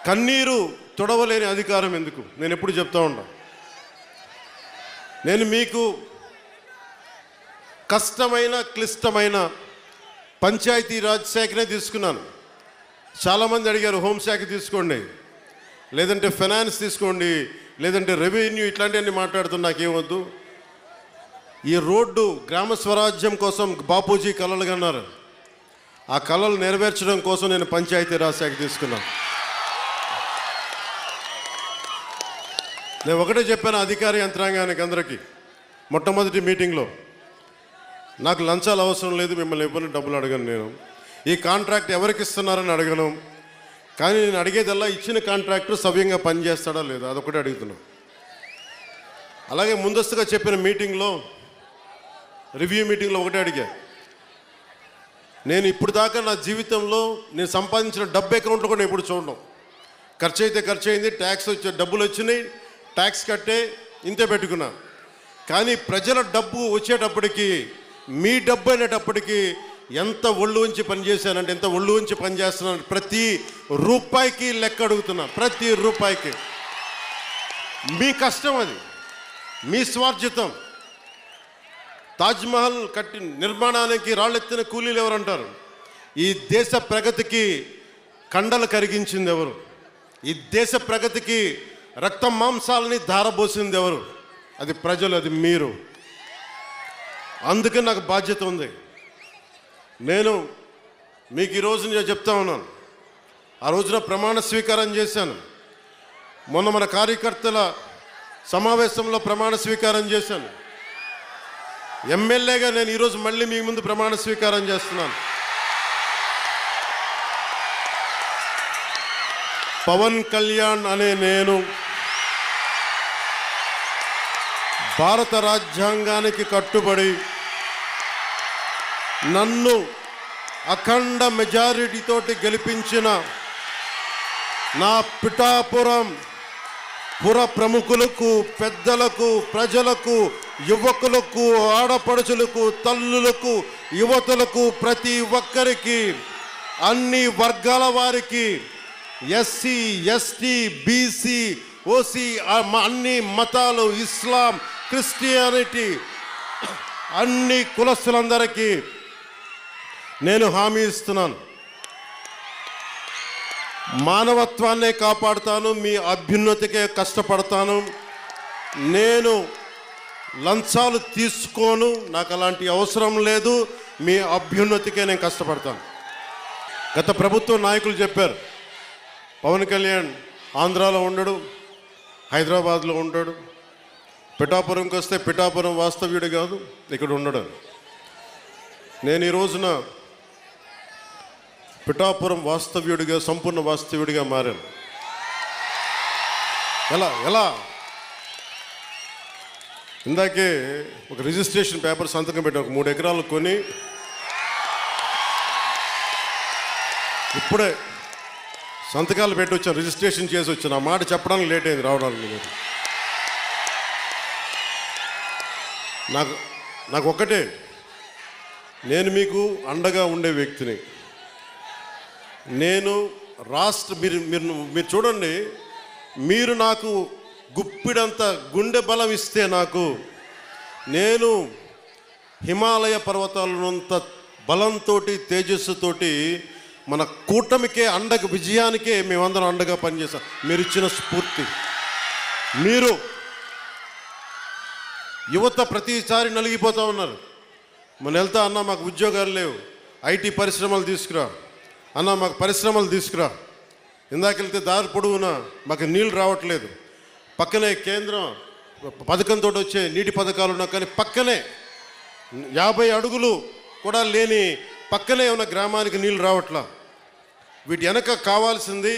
కన్నీరు తుడవలేని అధికారం ఎందుకు? నేను ఎప్పుడు చెప్తా ఉన్నా, నేను మీకు కష్టమైన క్లిష్టమైన పంచాయతీరాజ్ శాఖనే తీసుకున్నాను. చాలామంది అడిగారు హోంశాఖ తీసుకోండి, లేదంటే ఫైనాన్స్ తీసుకోండి, లేదంటే రెవెన్యూ, ఇట్లాంటివన్నీ మాట్లాడుతున్నా. నాకేమొద్దు. ఈ రోడ్డు గ్రామ స్వరాజ్యం కోసం బాపూజీ కలలు కన్నారు. ఆ కళలు నెరవేర్చడం కోసం నేను పంచాయతీరాజ్ శాఖ తీసుకున్నాను. నేను ఒకటే చెప్పాను అధికార యంత్రాంగానికి అందరికీ మొట్టమొదటి మీటింగ్లో, నాకు లంచాలు అవసరం లేదు, మిమ్మల్ని ఎవరిని డబ్బులు అడగను, నేను ఈ కాంట్రాక్ట్ ఎవరికి ఇస్తున్నారని అడగను, కానీ నేను అడిగేదల్లా ఇచ్చిన కాంట్రాక్టర్ సవ్యంగా పనిచేస్తాడా లేదా అదొకటే అడుగుతున్నాను. అలాగే ముందస్తుగా చెప్పిన మీటింగ్లో, రివ్యూ మీటింగ్లో ఒకటే అడిగా, నేను ఇప్పుడు దాకా నా జీవితంలో నేను సంపాదించిన డబ్బు అకౌంట్లో కూడా ఎప్పుడు చూడడం. ఖర్చు అయితే ఖర్చు అయింది, ట్యాక్స్ వచ్చే డబ్బులు వచ్చినాయి, ట్యాక్స్ కట్టే ఇంతే పెట్టుకున్నా. కానీ ప్రజల డబ్బు వచ్చేటప్పటికి, మీ డబ్బు అనేటప్పటికి ఎంత ఒళ్ళు ఉంచి పనిచేశానంటే, ఎంత ఒళ్ళు ఉంచి పనిచేస్తున్నాను, ప్రతి రూపాయికి లెక్క అడుగుతున్నా. ప్రతి రూపాయికి మీ కష్టం, అది మీ స్వార్జితం. తాజ్మహల్ కట్టి నిర్మాణానికి రాళ్ళెత్తిన కూలీలు ఎవరంటారు? ఈ దేశ ప్రగతికి కండలు కరిగించింది ఎవరు? ఈ దేశ ప్రగతికి రక్త మాంసాలని ధారపోసింది ఎవరు? అది ప్రజలు, అది మీరు. అందుకే నాకు బాధ్యత ఉంది. నేను మీకు ఈరోజు నేను చెప్తా ఉన్నాను, ఆ రోజున ప్రమాణ స్వీకారం చేశాను. మొన్న మన కార్యకర్తల సమావేశంలో ప్రమాణ స్వీకారం చేశాను. ఎమ్మెల్యేగా నేను ఈరోజు మళ్ళీ మీ ముందు ప్రమాణ స్వీకారం చేస్తున్నాను. పవన్ కళ్యాణ్ అనే నేను భారత రాజ్యాంగానికి కట్టుబడి నన్ను అఖండ మెజారిటీతోటి గెలిపించిన నా పిఠాపురం పుర ప్రముఖులకు, పెద్దలకు, ప్రజలకు, యువకులకు, ఆడపడుచులకు, తల్లులకు, యువతులకు, ప్రతి ఒక్కరికి, అన్ని వర్గాల వారికి, ఎస్సీ, ఎస్టీ, బీసీ, ఓసీ, అన్ని మతాలు, ఇస్లాం, క్రిస్టియానిటీ, అన్ని కులస్తులందరికీ నేను హామీ ఇస్తున్నాను. మానవత్వాన్నే కాపాడుతాను, మీ అభ్యున్నతికే కష్టపడతాను. నేను లంచాలు తీసుకోను, నాకు అలాంటి అవసరం లేదు. మీ అభ్యున్నతికే నేను కష్టపడతాను. గత ప్రభుత్వ నాయకులు చెప్పారు, పవన్ కళ్యాణ్ ఆంధ్రాలో ఉండడు, హైదరాబాద్లో ఉంటాడు, పిఠాపురంకి వస్తే పిఠాపురం వాస్తవ్యుడు కాదు, ఇక్కడ ఉండడు. నేను ఈ రోజున పిఠాపురం వాస్తవ్యుడిగా, సంపూర్ణ వాస్తవ్యుడిగా మారాను. ఎలా ఇందాకే ఒక రిజిస్ట్రేషన్ పేపర్ సంతకం పెట్టాను, ఒక 3 ఎకరాలు కొని ఇప్పుడే సంతకాలు పెట్టి వచ్చాను, రిజిస్ట్రేషన్ చేసి వచ్చాను. ఆ మాట చెప్పడానికి లేట్ అయింది రావడానికి. నాకు ఒక్కటే, నేను మీకు అండగా ఉండే వ్యక్తిని. నేను మీరు చూడండి, మీరు నాకు గుప్పిడంత గుండె బలం ఇస్తే నాకు, నేను హిమాలయ పర్వతాలనంత బలంతో, తేజస్సుతోటి మన కూటమికే అండగా, విజయానికే మేమందరం అండగా పనిచేస్తాం. మీరు ఇచ్చిన స్ఫూర్తి. మీరు యువత ప్రతిసారి నలిగిపోతూ ఉన్నారు. మన వెళ్తా అన్న మాకు ఉద్యోగాలు లేవు, ఐటీ పరిశ్రమలు తీసుకురా అన్న, మాకు పరిశ్రమలు తీసుకురా. ఇందాక వెళ్తే దారి పొడవునా మాకు నీళ్ళు రావట్లేదు, పక్కనే కేంద్రం పథకంతో వచ్చే నీటి పథకాలు ఉన్నా కానీ పక్కనే 50 అడుగులు కూడా లేని పక్కనే ఉన్న గ్రామానికి నీళ్ళు రావట్లా. వీటి వెనక కావాల్సింది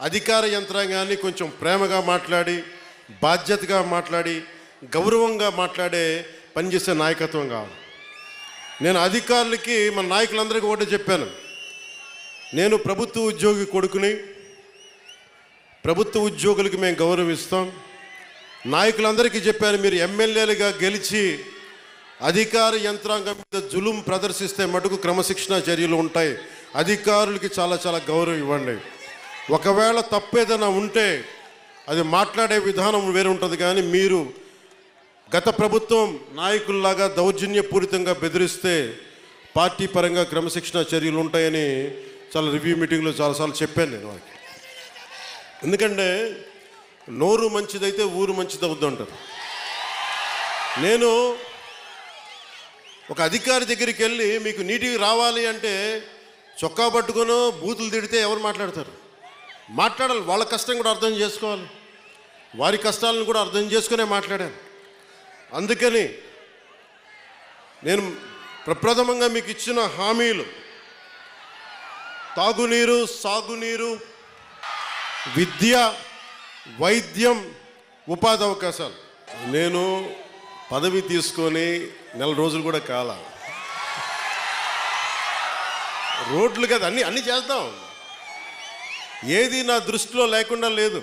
అధికార యంత్రాంగాన్ని కొంచెం ప్రేమగా మాట్లాడి, బాధ్యతగా మాట్లాడి, గౌరవంగా మాట్లాడే పనిచేసే నాయకత్వం కావాలి. నేను అధికారులకి, మన నాయకులందరికీ ఒకటే చెప్పాను, నేను ప్రభుత్వ ఉద్యోగి కొడుకుని, ప్రభుత్వ ఉద్యోగులకి మేము గౌరవిస్తాం. నాయకులందరికీ చెప్పాను, మీరు ఎమ్మెల్యేలుగా గెలిచి అధికార యంత్రాంగం మీద జులుం ప్రదర్శిస్తే మటుకు క్రమశిక్షణ చర్యలు ఉంటాయి. అధికారులకి చాలా చాలా గౌరవం ఇవ్వండి. ఒకవేళ తప్పేదైనా ఉంటే అది మాట్లాడే విధానం వేరే ఉంటుంది, కానీ మీరు గత ప్రభుత్వం నాయకుల్లాగా దౌర్జన్యపూరితంగా బెదిరిస్తే పార్టీ పరంగా క్రమశిక్షణ చర్యలు ఉంటాయని చాలా రివ్యూ మీటింగ్లో చాలాసార్లు చెప్పాను నేను వారికి. ఎందుకంటే నోరు మంచిదైతే ఊరు మంచిది అవుద్ది అంటారు. నేను ఒక అధికారి దగ్గరికి వెళ్ళి మీకు నీటికి రావాలి అంటే చొక్కా పట్టుకొని బూతులు తిడితే ఎవరు మాట్లాడతారు? మాట్లాడాలి, వాళ్ళ కష్టం కూడా అర్థం చేసుకోవాలి, వారి కష్టాలను కూడా అర్థం చేసుకునే మాట్లాడాను. అందుకని నేను ప్రప్రథమంగా మీకు ఇచ్చిన హామీలు తాగునీరు, సాగునీరు, విద్య, వైద్యం, ఉపాధి అవకాశాలు. నేను పదవి తీసుకొని 4 రోజులు కూడా కాల, రోడ్లు కదా అన్నీ చేద్దాం, ఏది నా దృష్టిలో లేకుండా లేదు.